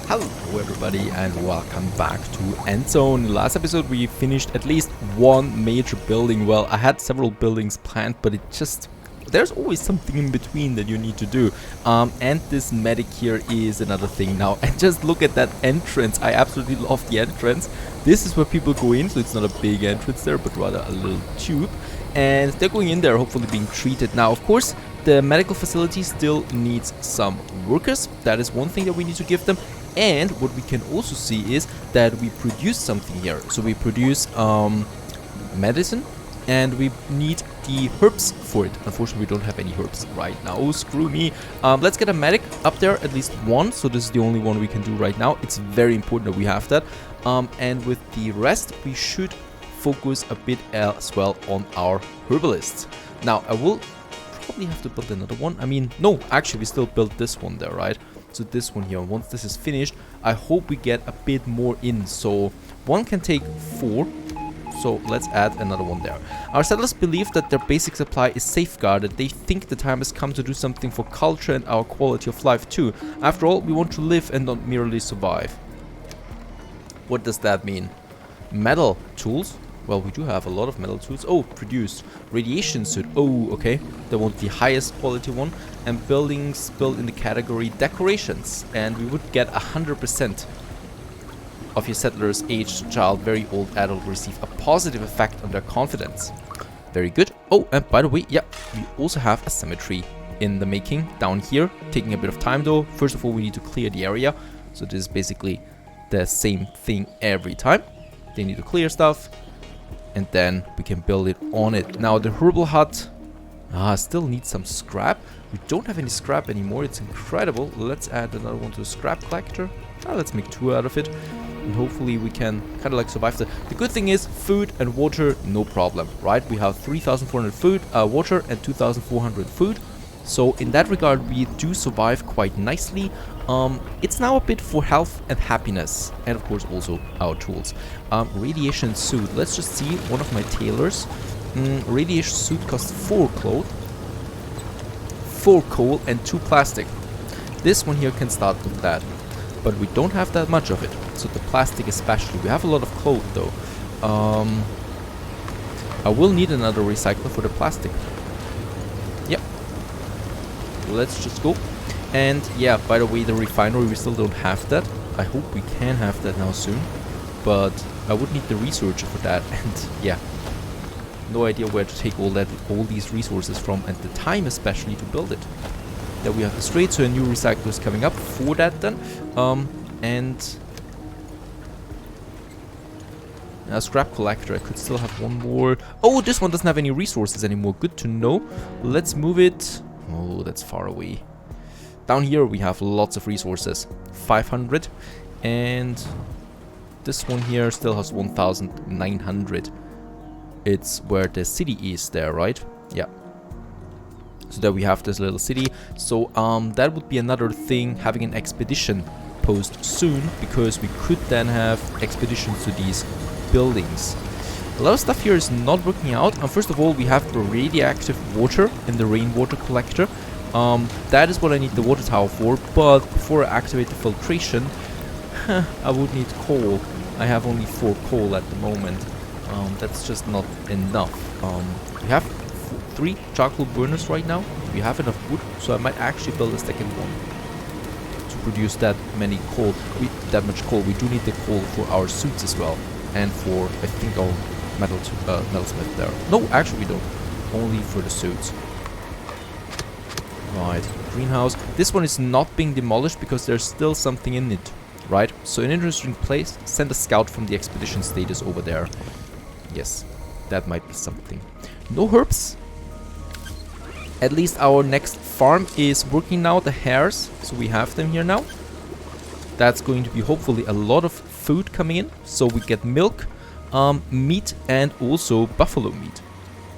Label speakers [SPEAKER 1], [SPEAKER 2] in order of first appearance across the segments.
[SPEAKER 1] Hello everybody and welcome back to ENDZONE. Last episode we finished at least one major building. Well, I had several buildings planned, but there's always something in between that you need to do. And this medic here is another thing now. And just look at that entrance. I absolutely love the entrance. This is where people go in, so it's not a big entrance there, but rather a little tube. And they're going in there, hopefully being treated. Now, of course, the medical facility still needs some workers. That is one thing that we need to give them. And what we can also see is that we produce something here. So we produce medicine, and we need the herbs for it. Unfortunately, we don't have any herbs right now. Oh, screw me. Let's get a medic up there, at least one. So this is the only one we can do right now. It's very important that we have that. And with the rest, we should focus a bit as well on our herbalists. Now, I will probably have to build another one. I mean, no, actually, we still built this one there, right? So this one here, once this is finished, I hope we get a bit more in. So one can take 4. So let's add another one there. Our settlers believe that their basic supply is safeguarded. They think the time has come to do something for culture and our quality of life too. After all, we want to live and not merely survive. What does that mean? Metal tools? Well, we do have a lot of metal tools. Oh, produce. Radiation suit. Oh, okay. They want the highest quality one. And buildings built in the category decorations. And we would get 100% of your settlers, aged, child, very old, adult receive a positive effect on their confidence. Very good. Oh, and by the way, yeah, we also have a cemetery in the making down here. Taking a bit of time though. First of all, we need to clear the area. So this is basically the same thing every time. They need to clear stuff. And then we can build it on it. Now the herbal hut still needs some scrap. We don't have any scrap anymore. It's incredible. Let's add another one to the scrap collector. Let's make 2 out of it. And hopefully we can kind of like survive. The good thing is food and water, no problem, right? We have 3,400 food, water and 2,400 food. So in that regard, we do survive quite nicely. It's now a bit for health and happiness, and of course also our tools. Radiation suit. Let's just see one of my tailors. Radiation suit costs 4 cloth, 4 coal, and 2 plastic. This one here can start with that, but we don't have that much of it. So the plastic especially. We have a lot of cloth though. I will need another recycler for the plastic. Yep. Let's just go. And yeah, by the way, the refinery, we still don't have that. I hope we can have that now soon. But I would need the researcher for that. And yeah, no idea where to take all these resources from, and the time especially to build it. Then we have the strait, so a new recycler is coming up for that then. And a scrap collector. I could still have one more. Oh, this one doesn't have any resources anymore. Good to know. Let's move it. Oh, that's far away. Down here we have lots of resources. 500. And this one here still has 1,900. It's where the city is there, right? Yeah. So there we have this little city. So that would be another thing, having an expedition post soon, because we could then have expeditions to these buildings. A lot of stuff here is not working out. First of all, we have the radioactive water in the rainwater collector. That is what I need the water tower for, but before I activate the filtration, I would need coal. I have only 4 coal at the moment. That's just not enough. We have 3 charcoal burners right now. We have enough wood, so I might actually build a second one to produce that many coal. That much coal. We do need the coal for our suits as well, and for I think our metalsmith there. No, actually we don't. Only for the suits. Right, greenhouse. This one is not being demolished because there's still something in it, right? So an interesting place. Send a scout from the expedition status over there. Yes, that might be something. No herbs. At least our next farm is working now, the hares. So we have them here now. That's going to be hopefully a lot of food coming in. So we get milk, meat, and also buffalo meat.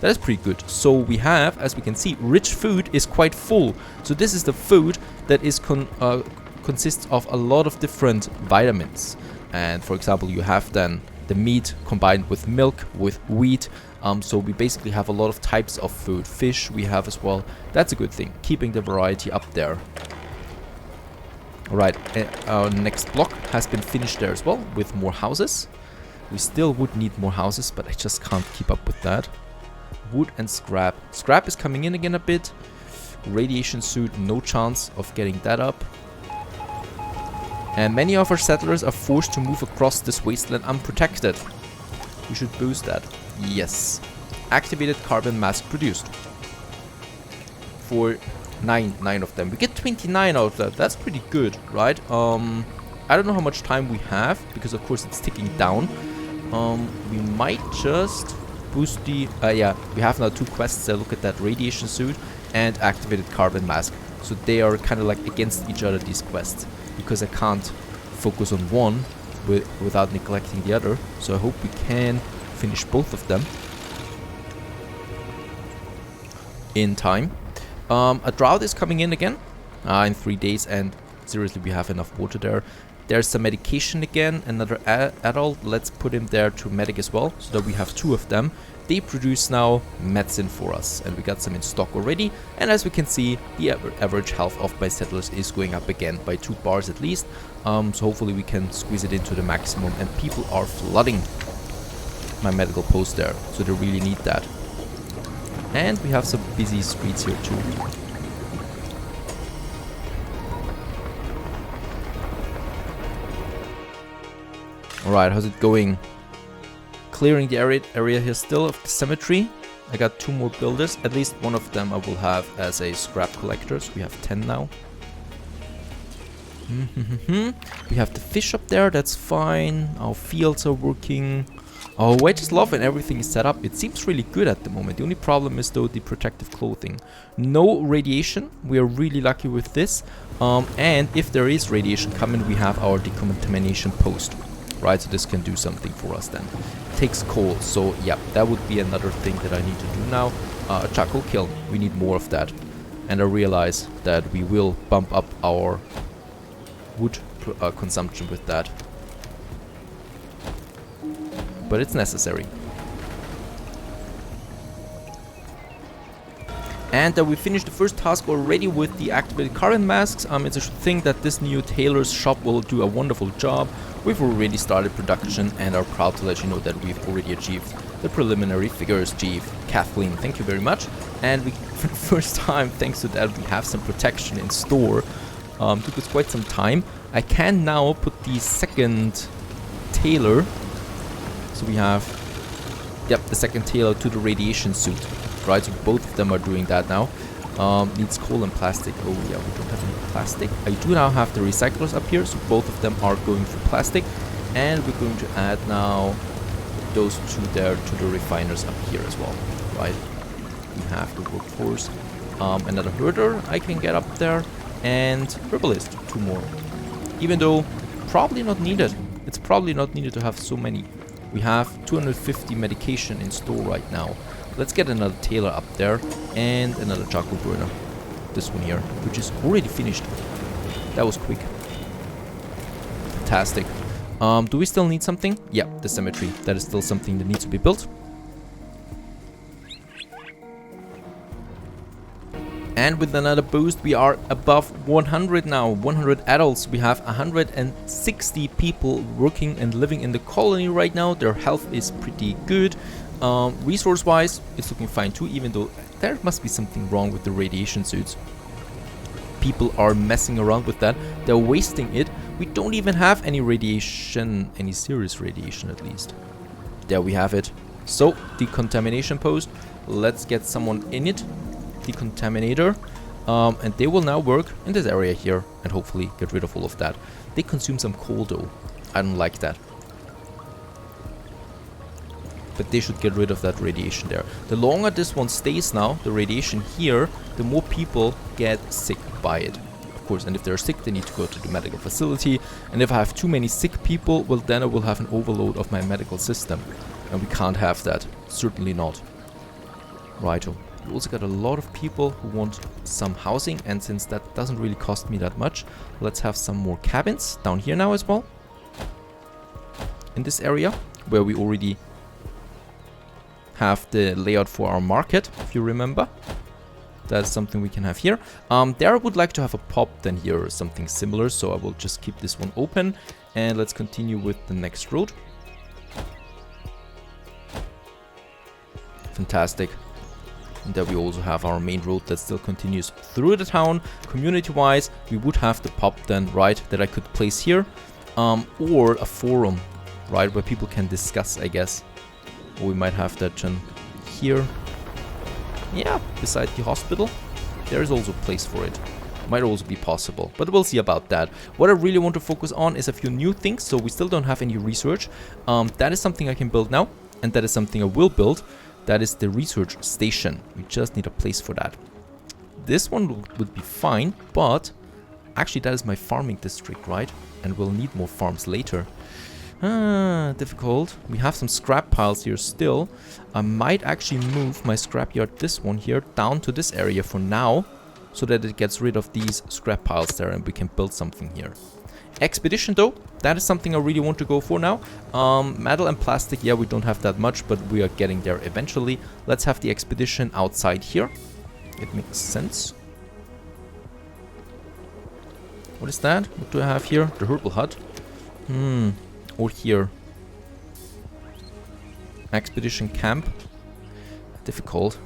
[SPEAKER 1] That is pretty good. So we have, as we can see, rich food is quite full. So this is the food that is consists of a lot of different vitamins. And for example, you have then the meat combined with milk, with wheat. So we basically have a lot of types of food. Fish we have as well. That's a good thing, keeping the variety up there. Alright, our next block has been finished there as well, with more houses. We still would need more houses, but I just can't keep up with that. Wood and scrap. Scrap is coming in again a bit. Radiation suit, no chance of getting that up. And many of our settlers are forced to move across this wasteland unprotected. We should boost that. Yes. Activated carbon mask produced. For nine of them. We get 29 out of that. That's pretty good, right? I don't know how much time we have, because of course it's ticking down. We might just boost the... yeah, we have now 2 quests that look at that radiation suit and activated carbon mask. So they are kind of like against each other, these quests, because I can't focus on one without neglecting the other. So I hope we can finish both of them in time. A drought is coming in again in 3 days, and seriously, we have enough water there. There's some medication again, another adult. Let's put him there to medic as well, so that we have 2 of them. They produce now medicine for us, and we got some in stock already. And as we can see, the average health of my settlers is going up again by 2 bars at least. So hopefully we can squeeze it into the maximum, and people are flooding my medical post there, so they really need that. And we have some busy streets here too. Alright, how's it going? Clearing the area here still of the cemetery. I got 2 more builders. At least one of them I will have as a scrap collector. So we have 10 now. We have the fish up there. That's fine. Our fields are working. Oh, I just love when everything is set up. It seems really good at the moment. The only problem is though the protective clothing. No radiation. We are really lucky with this. And if there is radiation coming, we have our decontamination post. Right, so this can do something for us then. It takes coal, so yeah, that would be another thing that I need to do now. A charcoal kiln. We need more of that. And I realize that we will bump up our wood consumption with that. But it's necessary. And we finished the first task already with the activated carbon masks. It's a thing that this new tailor's shop will do a wonderful job. We've already started production and are proud to let you know that we've already achieved the preliminary figures. Chief Kathleen, thank you very much. And we, for the first time, thanks to that, we have some protection in store. Took us quite some time. I can now put the second tailor. So we have, yep, the second tailor to the radiation suit. Right, so both of them are doing that now. Needs coal and plastic. Oh yeah, we don't have any plastic. I do now have the recyclers up here, so both of them are going for plastic. And we're going to add now those 2 there to the refiners up here as well. Right, we have the workforce. Another herder I can get up there, and herbalist, 2 more. Even though probably not needed. It's probably not needed to have so many. We have 250 medication in store right now. Let's get another tailor up there and another charcoal burner. This one here, which is already finished. That was quick. Fantastic. Do we still need something? Yeah, the cemetery. That is still something that needs to be built. And with another boost, we are above 100 now. 100 adults. We have 160 people working and living in the colony right now. Their health is pretty good. Resource-wise, it's looking fine too, even though there must be something wrong with the radiation suits. People are messing around with that. They're wasting it. We don't even have any radiation, any serious radiation at least. There we have it. So, decontamination post. Let's get someone in it. Decontaminator. And they will now work in this area here and hopefully get rid of all of that. They consume some coal though. I don't like that. But they should get rid of that radiation there. The longer this one stays now, the radiation here, the more people get sick by it. Of course, and if they're sick, they need to go to the medical facility. And if I have too many sick people, well, then I will have an overload of my medical system. And we can't have that. Certainly not. Righto. We also got a lot of people who want some housing. And since that doesn't really cost me that much, let's have some more cabins down here now as well. In this area, where we already have the layout for our market, if you remember. That's something we can have here. There I would like to have a pub then here or something similar, so I will just keep this one open. And let's continue with the next road. Fantastic. And there we also have our main road that still continues through the town. Community-wise, we would have the pub then, right, that I could place here. Or a forum, right, where people can discuss, I guess. Or we might have that here. Yeah, beside the hospital. There is also a place for it. Might also be possible, but we'll see about that. What I really want to focus on is a few new things, so we still don't have any research. That is something I can build now, and that is something I will build. That is the research station. We just need a place for that. This one would be fine, but actually that is my farming district, right? And we'll need more farms later. Difficult. We have some scrap piles here still. I might actually move my scrapyard, this one here, down to this area for now, so that it gets rid of these scrap piles there and we can build something here. Expedition though, that is something I really want to go for now. Metal and plastic, yeah, we don't have that much, but we are getting there eventually. Let's have the expedition outside here. It makes sense. What is that? What do I have here? The herbal hut. Or here. Expedition camp. Difficult.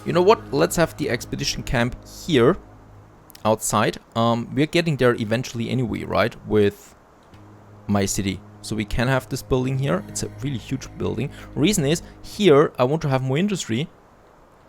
[SPEAKER 1] You know what? Let's have the expedition camp here. Outside. We're getting there eventually anyway, right? With my city. So we can have this building here. It's a really huge building. Reason is, here I want to have more industry.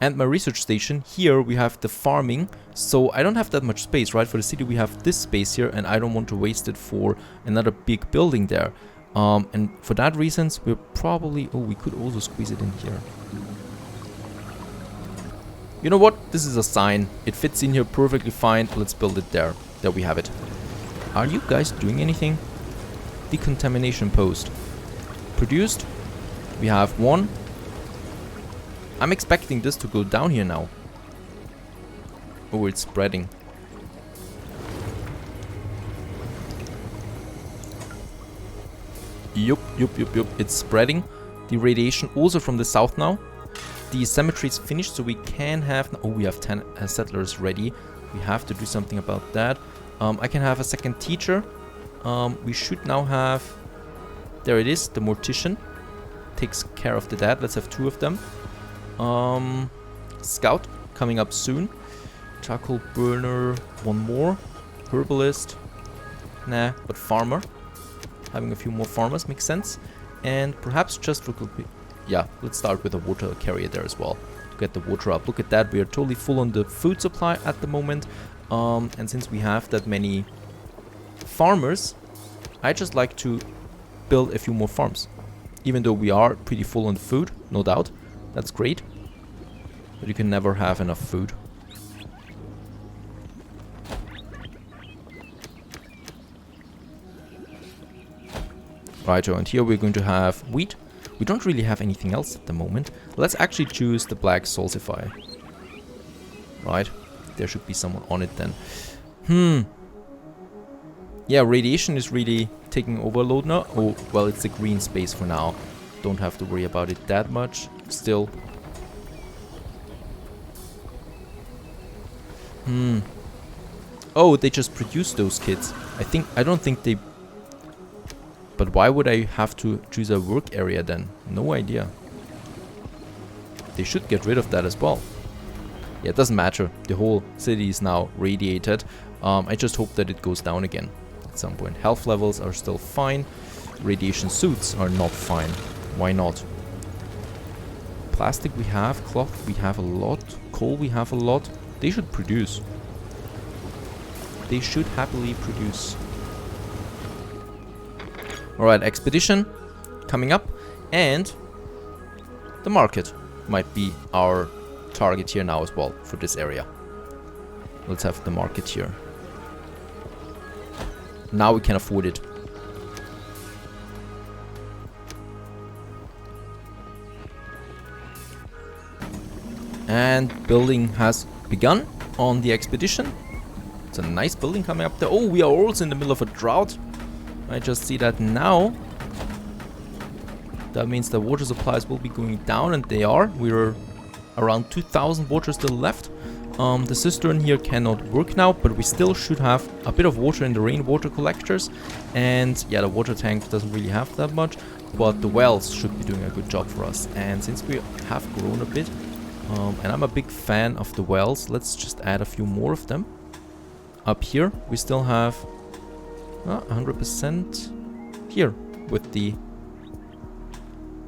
[SPEAKER 1] And my research station. Here we have the farming. So I don't have that much space, right? For the city we have this space here. And I don't want to waste it for another big building there. And for that reasons, we're probably... Oh, we could also squeeze it in here. You know what? This is a sign. It fits in here perfectly fine. Let's build it there. There we have it. Are you guys doing anything? Decontamination post. Produced. We have one. I'm expecting this to go down here now. Oh, it's spreading. Yup. It's spreading. The radiation also from the south now. The cemetery is finished, so we can have... Oh, we have 10 settlers ready. We have to do something about that. I can have a second teacher. We should now have... There it is, the mortician. Takes care of the dead. Let's have 2 of them. Scout coming up soon. Charcoal burner, 1 more. Herbalist. Nah, but farmer. Having a few more farmers makes sense. And perhaps just for... Yeah, let's start with a water carrier there as well. To get the water up. Look at that, we are totally full on the food supply at the moment. And since we have that many farmers, I just like to build a few more farms. Even though we are pretty full on food, no doubt. That's great. But you can never have enough food. Righto, and here we're going to have wheat. We don't really have anything else at the moment. Let's actually choose the black salsify. Right, there should be someone on it then. Yeah, radiation is really taking overload now. Oh, well, it's a green space for now. Don't have to worry about it that much. Still. Oh, they just produced those kids. I don't think they... But why would I have to choose a work area then? No idea. They should get rid of that as well. Yeah, it doesn't matter. The whole city is now radiated. I just hope that it goes down again at some point. Health levels are still fine. Radiation suits are not fine. Why not? Plastic we have. Cloth we have a lot. Coal we have a lot. They should produce. They should happily produce. Alright, expedition coming up, and the market might be our target here now as well for this area. Let's have the market here. Now we can afford it. And building has begun on the expedition. It's a nice building coming up there. Oh, we are also in the middle of a drought. I just see that now. That means the water supplies will be going down, and they are. We're around 2,000 water still left. The cistern here cannot work now, but we still should have a bit of water in the rainwater collectors. And yeah, the water tank doesn't really have that much, but the wells should be doing a good job for us. And since we have grown a bit, and I'm a big fan of the wells, let's just add a few more of them. Up here, we still have 100% here with the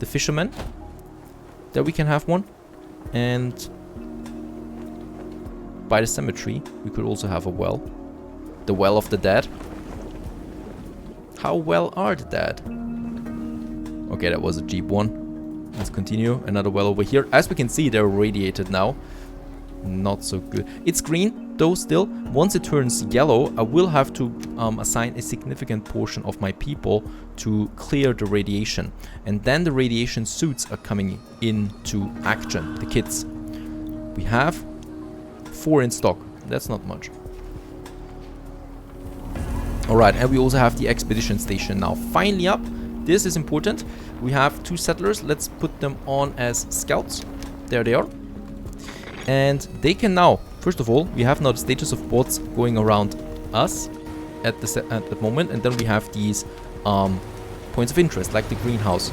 [SPEAKER 1] fishermen. There we can have one. And by the cemetery, we could also have a well. The well of the dead. How well are the dead? Okay, that was a cheap one. Let's continue. Another well over here. As we can see, they're radiated now. Not so good. It's green, though, still. Once it turns yellow, I will have to assign a significant portion of my people to clear the radiation. And then the radiation suits are coming into action, the kits. We have 4 in stock. That's not much. Alright, and we also have the expedition station now finally up. This is important. We have 2 settlers. Let's put them on as scouts. There they are. And they can now, first of all, we have now the status of bots going around us at the moment. And then we have these points of interest, like the greenhouse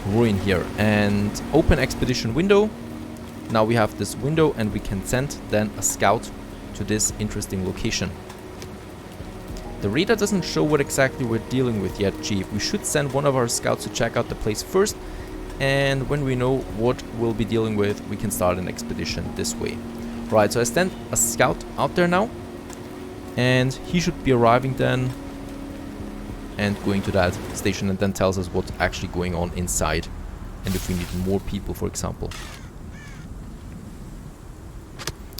[SPEAKER 1] ruin here. And open expedition window. Now we have this window and we can send then a scout to this interesting location. The radar doesn't show what exactly we're dealing with yet, Chief. We should send one of our scouts to check out the place first. And when we know what we'll be dealing with, we can start an expedition this way. Right, so I sent a scout out there now. And he should be arriving then and going to that station and then tells us what's actually going on inside. And if we need more people, for example.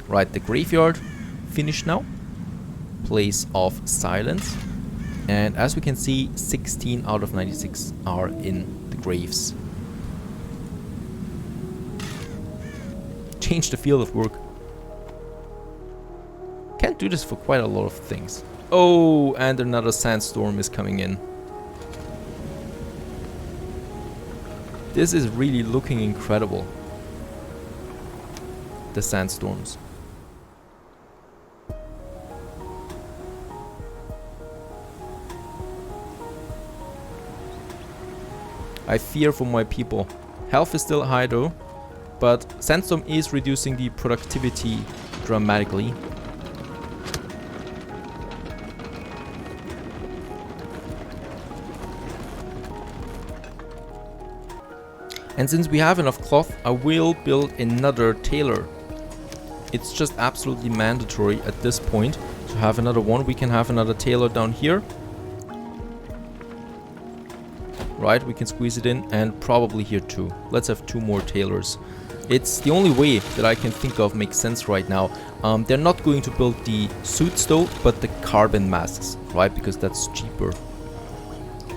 [SPEAKER 1] Right, the graveyard finished now. Place of silence. And as we can see, 16 out of 96 are in the graves. Change the field of work. Can't do this for quite a lot of things. Oh, and another sandstorm is coming in. This is really looking incredible. The sandstorms. I fear for my people. Health is still high though, but sandstorm is reducing the productivity dramatically. And since we have enough cloth, I will build another tailor. It's just absolutely mandatory at this point to have another one. We can have another tailor down here. Right, we can squeeze it in, and probably here too. Let's have 2 more tailors. It's the only way that I can think of makes sense right now. They're not going to build the suits though, but the carbon masks, right? Because that's cheaper.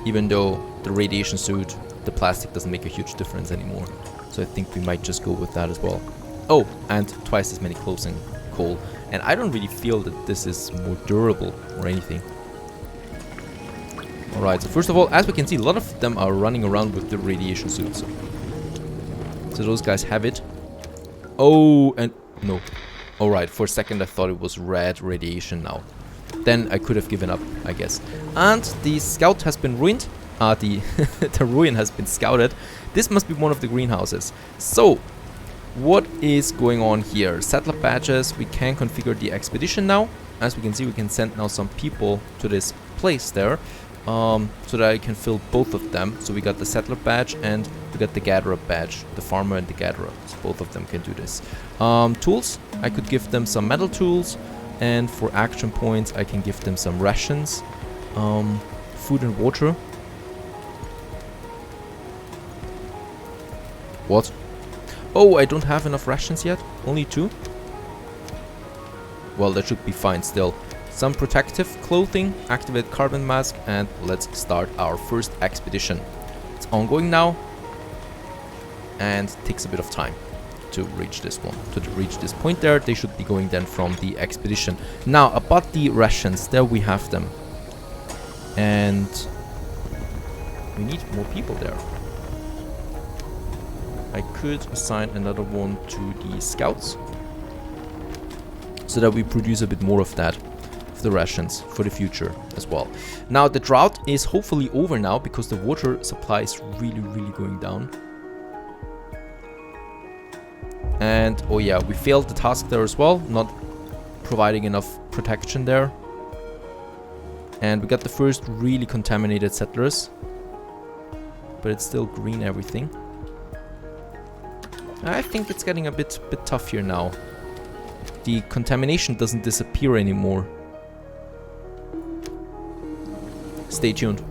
[SPEAKER 1] Even though the radiation suit, the plastic doesn't make a huge difference anymore. So I think we might just go with that as well. Oh, and twice as many closing coal. And I don't really feel that this is more durable or anything. Alright, so first of all, as we can see, a lot of them are running around with the radiation suits. So those guys have it. Oh, and no. Alright, for a second I thought it was red radiation now. Then I could have given up, I guess. And the scout has been ruined. The ruin has been scouted. This must be one of the greenhouses. So, what is going on here? Settler badges, we can configure the expedition now. As we can see, we can send now some people to this place there. So that I can fill both of them. So we got the settler badge and we got the gatherer badge, the farmer and the gatherer. So both of them can do this. Tools, I could give them some metal tools, and for action points I can give them some rations, food and water. What? Oh, I don't have enough rations yet. Only 2. Well, that should be fine still. Some protective clothing, activate carbon mask, and let's start our first expedition. It's ongoing now and takes a bit of time to reach this one. To reach this point there, they should be going then from the expedition. Now, about the rations, there we have them. And we need more people there. I could assign another one to the scouts. so that we produce a bit more of that, of the rations for the future as well. Now the drought is hopefully over now because the water supply is really going down. And oh yeah, we failed the task there as well, not providing enough protection there. And we got the first really contaminated settlers, but it's still green everything. I think it's getting a bit tough here now. The contamination doesn't disappear anymore. Stay tuned.